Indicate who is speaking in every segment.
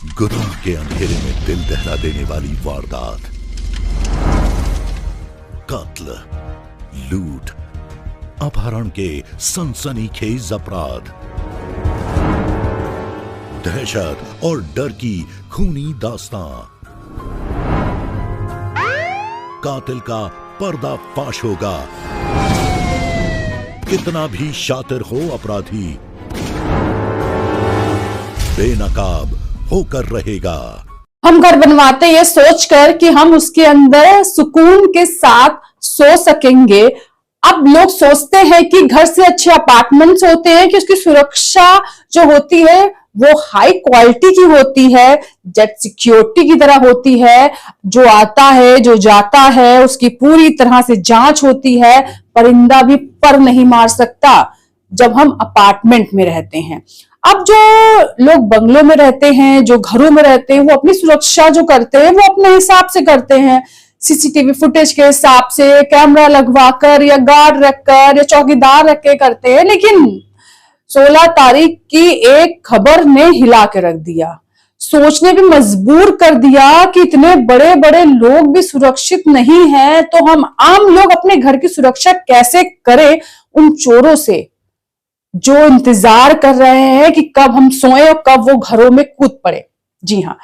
Speaker 1: गुनाह के अंधेरे में दिल दहला देने वाली वारदात, कत्ल, लूट, अपहरण के सनसनीखेज अपराध, दहशत और डर की खूनी दास्तां। कातिल का पर्दाफाश होगा। कितना भी शातिर हो अपराधी, बेनकाब होकर रहेगा।
Speaker 2: हम घर बनवाते ये सोचकर कि हम उसके अंदर सुकून के साथ सो सकेंगे। अब लोग सोचते हैं कि घर से अच्छे अपार्टमेंट्स होते हैं कि उसकी सुरक्षा जो होती है वो हाई क्वालिटी की होती है, जेट सिक्योरिटी की तरह होती है। जो आता है जो जाता है उसकी पूरी तरह से जांच होती है। परिंदा भी पर नहीं मार सकता जब हम अपार्टमेंट में रहते हैं। अब जो लोग बंगलों में रहते हैं, जो घरों में रहते हैं, वो अपनी सुरक्षा जो करते हैं वो अपने हिसाब से करते हैं। सीसीटीवी फुटेज के हिसाब से कैमरा लगवाकर या गार्ड रखकर या चौकीदार रख के करते हैं। लेकिन 16 तारीख की एक खबर ने हिला के रख दिया, सोचने भी मजबूर कर दिया कि इतने बड़े बड़े लोग भी सुरक्षित नहीं हैं, तो हम आम लोग अपने घर की सुरक्षा कैसे करें उन चोरों से जो इंतजार कर रहे हैं कि कब हम सोएं और कब वो घरों में कूद पड़े। जी हाँ,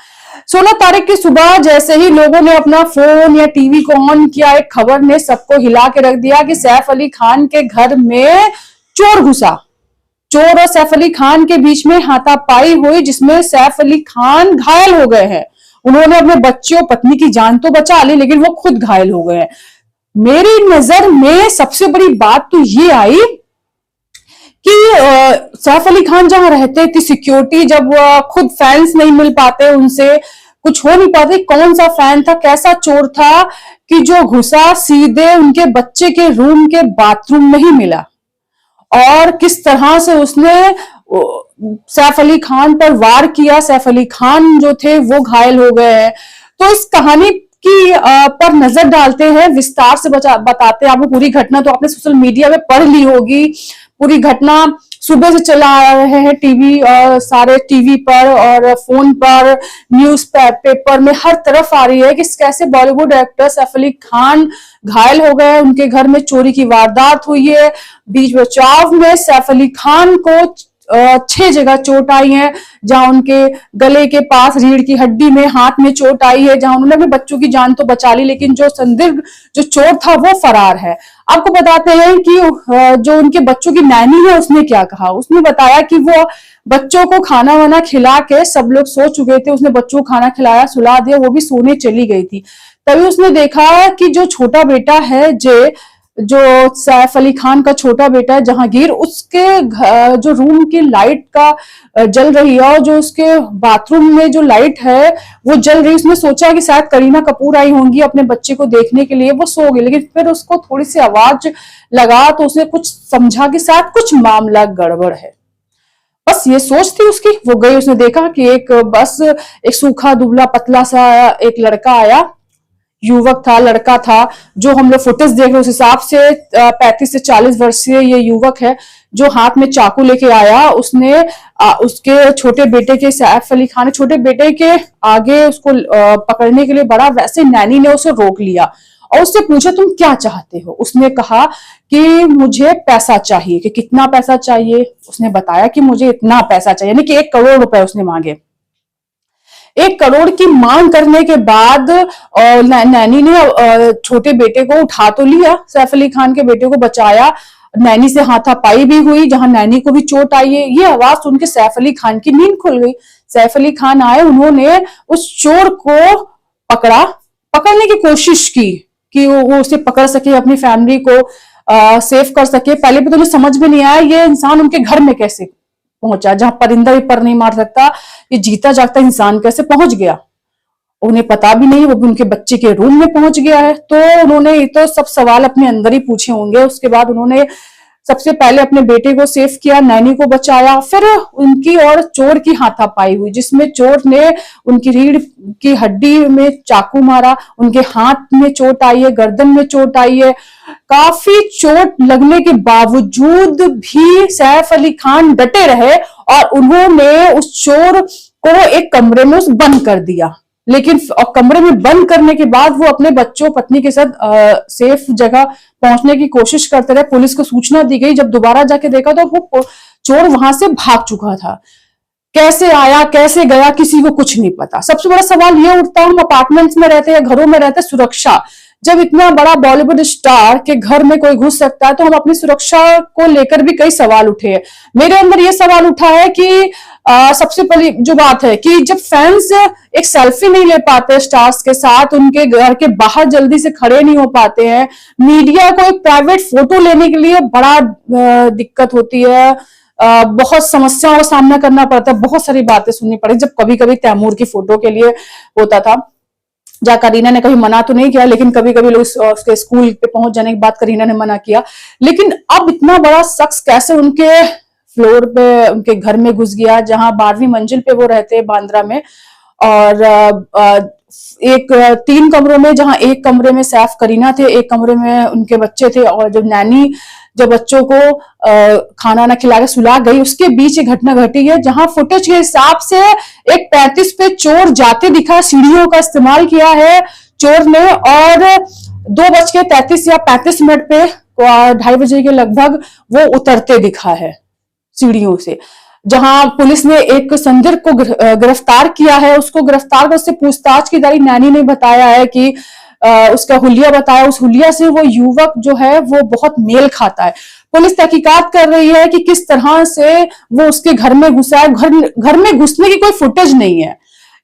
Speaker 2: 16 तारीख की सुबह जैसे ही लोगों ने अपना फोन या टीवी को ऑन किया, एक खबर ने सबको हिला के रख दिया कि सैफ अली खान के घर में चोर घुसा। चोर और सैफ अली खान के बीच में हाथापाई हुई, जिसमें सैफ अली खान घायल हो गए हैं। उन्होंने अपने बच्चे और पत्नी की जान तो बचा ली, लेकिन वो खुद घायल हो गए हैं। मेरी नजर में सबसे बड़ी बात तो ये आई कि सैफ अली खान जहां रहते थे, सिक्योरिटी जब खुद फैंस नहीं मिल पाते, उनसे कुछ हो नहीं पाते, कौन सा फैन था, कैसा चोर था कि जो घुसा सीधे उनके बच्चे के रूम के बाथरूम में ही मिला, और किस तरह से उसने सैफ अली खान पर वार किया। सैफ अली खान जो थे वो घायल हो गए हैं। तो इस कहानी की पर नजर डालते हैं, विस्तार से बताते हैं आपको। पूरी घटना तो आपने सोशल मीडिया में पढ़ ली होगी। पूरी घटना सुबह से चला आ रहे हैं टीवी और सारे टीवी पर और फोन पर, न्यूज पेपर में हर तरफ आ रही है कि कैसे बॉलीवुड एक्टर सैफ अली खान घायल हो गए। उनके घर में चोरी की वारदात हुई है। बीच बचाव में सैफ अली खान को 6 जगह चोट आई है, जहां उनके गले के पास रीढ़ की हड्डी में, हाथ में चोट आई है, जहां उन्होंने अपने बच्चों की जान तो बचा ली, लेकिन जो संदिग्ध जो चोर था वो फरार है। आपको बताते हैं कि जो उनके बच्चों की नैनी है उसने क्या कहा। उसने बताया कि वो बच्चों को खाना वाना खिला के, सब लोग सो चुके थे, उसने बच्चों को खाना खिलाया, सुला दिया, वो भी सोने चली गई थी। तभी उसने देखा कि जो छोटा बेटा है, जो सैफ अली खान का छोटा बेटा है जहांगीर, उसके जो रूम की लाइट का जल रही है और जो उसके बाथरूम में जो लाइट है वो जल रही है। उसने सोचा कि शायद करीना कपूर आई होंगी अपने बच्चे को देखने के लिए, वो सो गई। लेकिन फिर उसको थोड़ी सी आवाज लगा तो उसने कुछ समझा कि शायद कुछ मामला गड़बड़ है। बस ये सोच थी उसकी। वो गई, उसने देखा कि एक सूखा दुबला पतला सा एक लड़का आया, युवक था, लड़का था। जो हम लोग फुटेज देख रहे हैं उस हिसाब से 35 से 40 वर्षीय ये युवक है, जो हाथ में चाकू लेके आया। उसने उसके छोटे बेटे के, सैफ अली खान छोटे बेटे के आगे उसको पकड़ने के लिए बढ़ा, वैसे नैनी ने उसे रोक लिया और उससे पूछा तुम क्या चाहते हो। उसने कहा कि मुझे पैसा चाहिए। कि कितना पैसा चाहिए? उसने बताया कि मुझे इतना पैसा चाहिए, यानी कि 1 करोड़ रुपए उसने मांगे। 1 करोड़ की मांग करने के बाद नैनी ने छोटे बेटे को उठा तो लिया, सैफ अली खान के बेटे को बचाया। नैनी से हाथापाई भी हुई, जहां नैनी को भी चोट आई है। ये आवाज सुन के सैफ अली खान की नींद खुल गई। सैफ अली खान आए, उन्होंने उस चोर को पकड़ने की कोशिश की कि वो उसे पकड़ सके, अपनी फैमिली को सेव कर सके। पहले भी तो उन्हें समझ में नहीं आया ये इंसान उनके घर में कैसे पहुंचा, जहां परिंदा भी पर नहीं मार सकता, ये जीता जागता इंसान कैसे पहुंच गया। उन्हें पता भी नहीं, वो भी उनके बच्चे के रूम में पहुंच गया है। तो उन्होंने ये तो सब सवाल अपने अंदर ही पूछे होंगे। उसके बाद उन्होंने सबसे पहले अपने बेटे को सेव किया, नैनी को बचाया, फिर उनकी और चोर की हाथापाई हुई, जिसमें चोर ने उनकी रीढ़ की हड्डी में चाकू मारा, उनके हाथ में चोट आई है, गर्दन में चोट आई है। काफी चोट लगने के बावजूद भी सैफ अली खान डटे रहे और उन्होंने उस चोर को एक कमरे में उस बंद कर दिया, लेकिन और कमरे में बंद करने के बाद वो अपने बच्चों पत्नी के साथ सेफ जगह पहुंचने की कोशिश करते रहे। पुलिस को सूचना दी गई, जब दोबारा जाके देखा तो वो चोर वहां से भाग चुका था। कैसे आया कैसे गया किसी को कुछ नहीं पता। सबसे बड़ा सवाल ये उठता है, हम अपार्टमेंट्स में रहते हैं, घरों में रहते हैं, सुरक्षा। जब इतना बड़ा बॉलीवुड स्टार के घर में कोई घुस सकता है तो हम अपनी सुरक्षा को लेकर भी कई सवाल उठे हैं। मेरे अंदर ये सवाल उठा है कि सबसे पहली जो बात है कि जब फैंस एक सेल्फी नहीं ले पाते स्टार्स के साथ, उनके घर के बाहर जल्दी से खड़े नहीं हो पाते हैं, मीडिया को एक प्राइवेट फोटो लेने के लिए बड़ा दिक्कत होती है, बहुत समस्याओं का सामना करना पड़ता है, बहुत सारी बातें सुननी पड़ी। जब कभी कभी तैमूर की फोटो के लिए होता था, जहाँ करीना ने कभी मना तो नहीं किया, लेकिन कभी कभी लोग उसके स्कूल पे पहुंच जाने के बाद करीना ने मना किया। लेकिन अब इतना बड़ा शख्स कैसे उनके फ्लोर पे उनके घर में घुस गया, जहां 12वीं मंजिल पे वो रहते हैं बांद्रा में, और एक 3 कमरों में, जहां एक कमरे में सैफ करीना थे, एक कमरे में उनके बच्चे थे, और जब नैनी जब बच्चों को खाना ना खिला के सुला गई, उसके बीच एक घटना घटी है जहां फुटेज के हिसाब से एक 35 पे चोर जाते दिखा, सीढ़ियों का इस्तेमाल किया है चोर ने, और 2:33 या 35 पे 2:30 बजे के लगभग वो उतरते दिखा है सीढ़ियों से, जहां पुलिस ने एक संदिग्ध को गिरफ्तार किया है। उसको गिरफ्तार कर उससे पूछताछ की जा रही। नैनी ने बताया है कि उसका हुलिया बताया, उस हुलिया से वो युवक जो है वो बहुत मेल खाता है। पुलिस तहकीकात कर रही है कि किस तरह से वो उसके घर में घुसा है। घर में घुसने की कोई फुटेज नहीं है,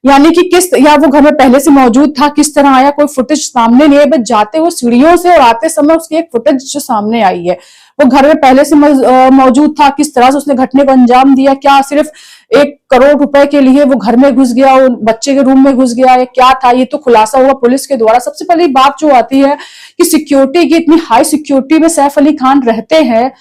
Speaker 2: यानी कि या वो घर में पहले से मौजूद था, किस तरह आया कोई फुटेज सामने नहीं है। बस जाते हुए सीढ़ियों से और आते समय उसकी एक फुटेज जो सामने आई है, वो घर में पहले से मौजूद था, किस तरह से उसने घटने को अंजाम दिया, क्या सिर्फ 1 करोड़ रुपए के लिए वो घर में घुस गया, वो बच्चे के रूम में घुस गया, या क्या था, ये तो खुलासा हुआ पुलिस के द्वारा। सबसे पहली बात जो आती है कि सिक्योरिटी की, इतनी हाई सिक्योरिटी में सैफ अली खान रहते हैं,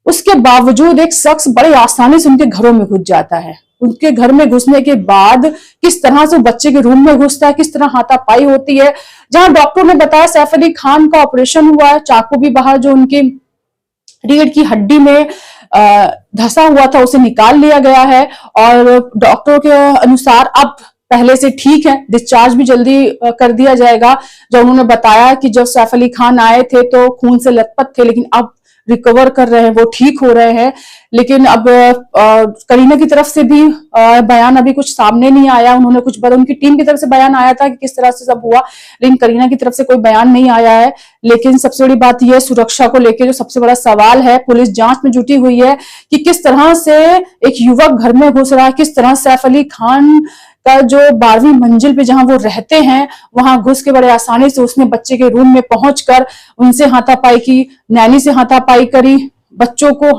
Speaker 2: उसके बावजूद एक शख्स बड़ी आसानी से उनके घरों में घुस जाता है। उनके घर में घुसने के बाद किस तरह से बच्चे के रूम में घुसता है, किस तरह हाथापाई होती है। जहां डॉक्टर ने बताया सैफ अली खान का ऑपरेशन हुआ है, चाकू भी बाहर जो उनकी रीढ़ की हड्डी में धंसा हुआ था उसे निकाल लिया गया है, और डॉक्टरों के अनुसार अब पहले से ठीक है, डिस्चार्ज भी जल्दी कर दिया जाएगा। जब उन्होंने बताया कि जब सैफ अली खान आए थे तो खून से लथपथ थे, लेकिन अब रिकवर कर रहे हैं, वो ठीक हो रहे हैं। लेकिन अब करीना की तरफ से भी बयान अभी कुछ सामने नहीं आया। उन्होंने कुछ उनकी टीम की तरफ से बयान आया था कि किस तरह से सब हुआ, लेकिन करीना की तरफ से कोई बयान नहीं आया है। लेकिन सबसे बड़ी बात यह सुरक्षा को लेकर जो सबसे बड़ा सवाल है, पुलिस जांच में जुटी हुई है कि किस तरह से एक युवक घर में घुस रहा है, किस तरह सैफ अली खान का जो 12वीं मंजिल पे जहां वो रहते हैं वहां घुस के बड़े आसानी से उसने बच्चे के रूम में पहुंचकर उनसे हाथापाई की, नैनी से हाथापाई करी, बच्चों को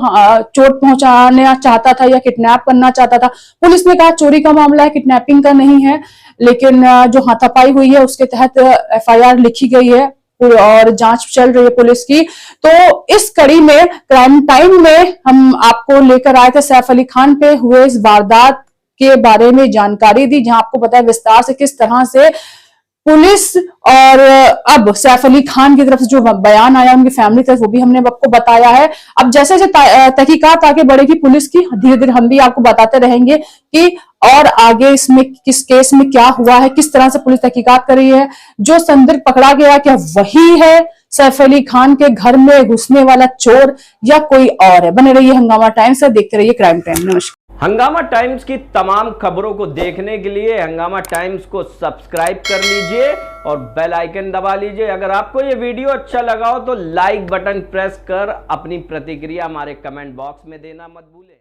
Speaker 2: चोट पहुंचाना चाहता था या किडनैप करना चाहता था। पुलिस ने कहा चोरी का मामला है, किडनैपिंग का नहीं है, लेकिन जो हाथापाई हुई है उसके तहत FIR लिखी गई है और जांच चल रही है पुलिस की। तो इस कड़ी में क्राइम टाइम में हम आपको लेकर आए थे सैफ अली खान पे हुए इस वारदात के बारे में जानकारी दी, जहां आपको पता है विस्तार से किस तरह से पुलिस और अब सैफ अली खान की तरफ से जो बयान आया उनकी फैमिली तरफ, वो भी हमने आपको बताया है। अब जैसे जैसे तहकीकात आगे बढ़ेगी पुलिस की, धीरे धीरे हम भी आपको बताते रहेंगे कि और आगे इसमें किस केस में क्या हुआ है, किस तरह से पुलिस तहकीकात कर रही है, जो संदिग्ध पकड़ा गया क्या वही है सैफ अली खान के घर में घुसने वाला चोर या कोई और है। बने रहिए हंगामा टाइम्स से, देखते रहिए क्राइम टाइम। नमस्कार।
Speaker 3: हंगामा टाइम्स की तमाम खबरों को देखने के लिए हंगामा टाइम्स को सब्सक्राइब कर लीजिए और बेल आइकन दबा लीजिए। अगर आपको ये वीडियो अच्छा लगा हो तो लाइक बटन प्रेस कर अपनी प्रतिक्रिया हमारे कमेंट बॉक्स में देना मत भूलें।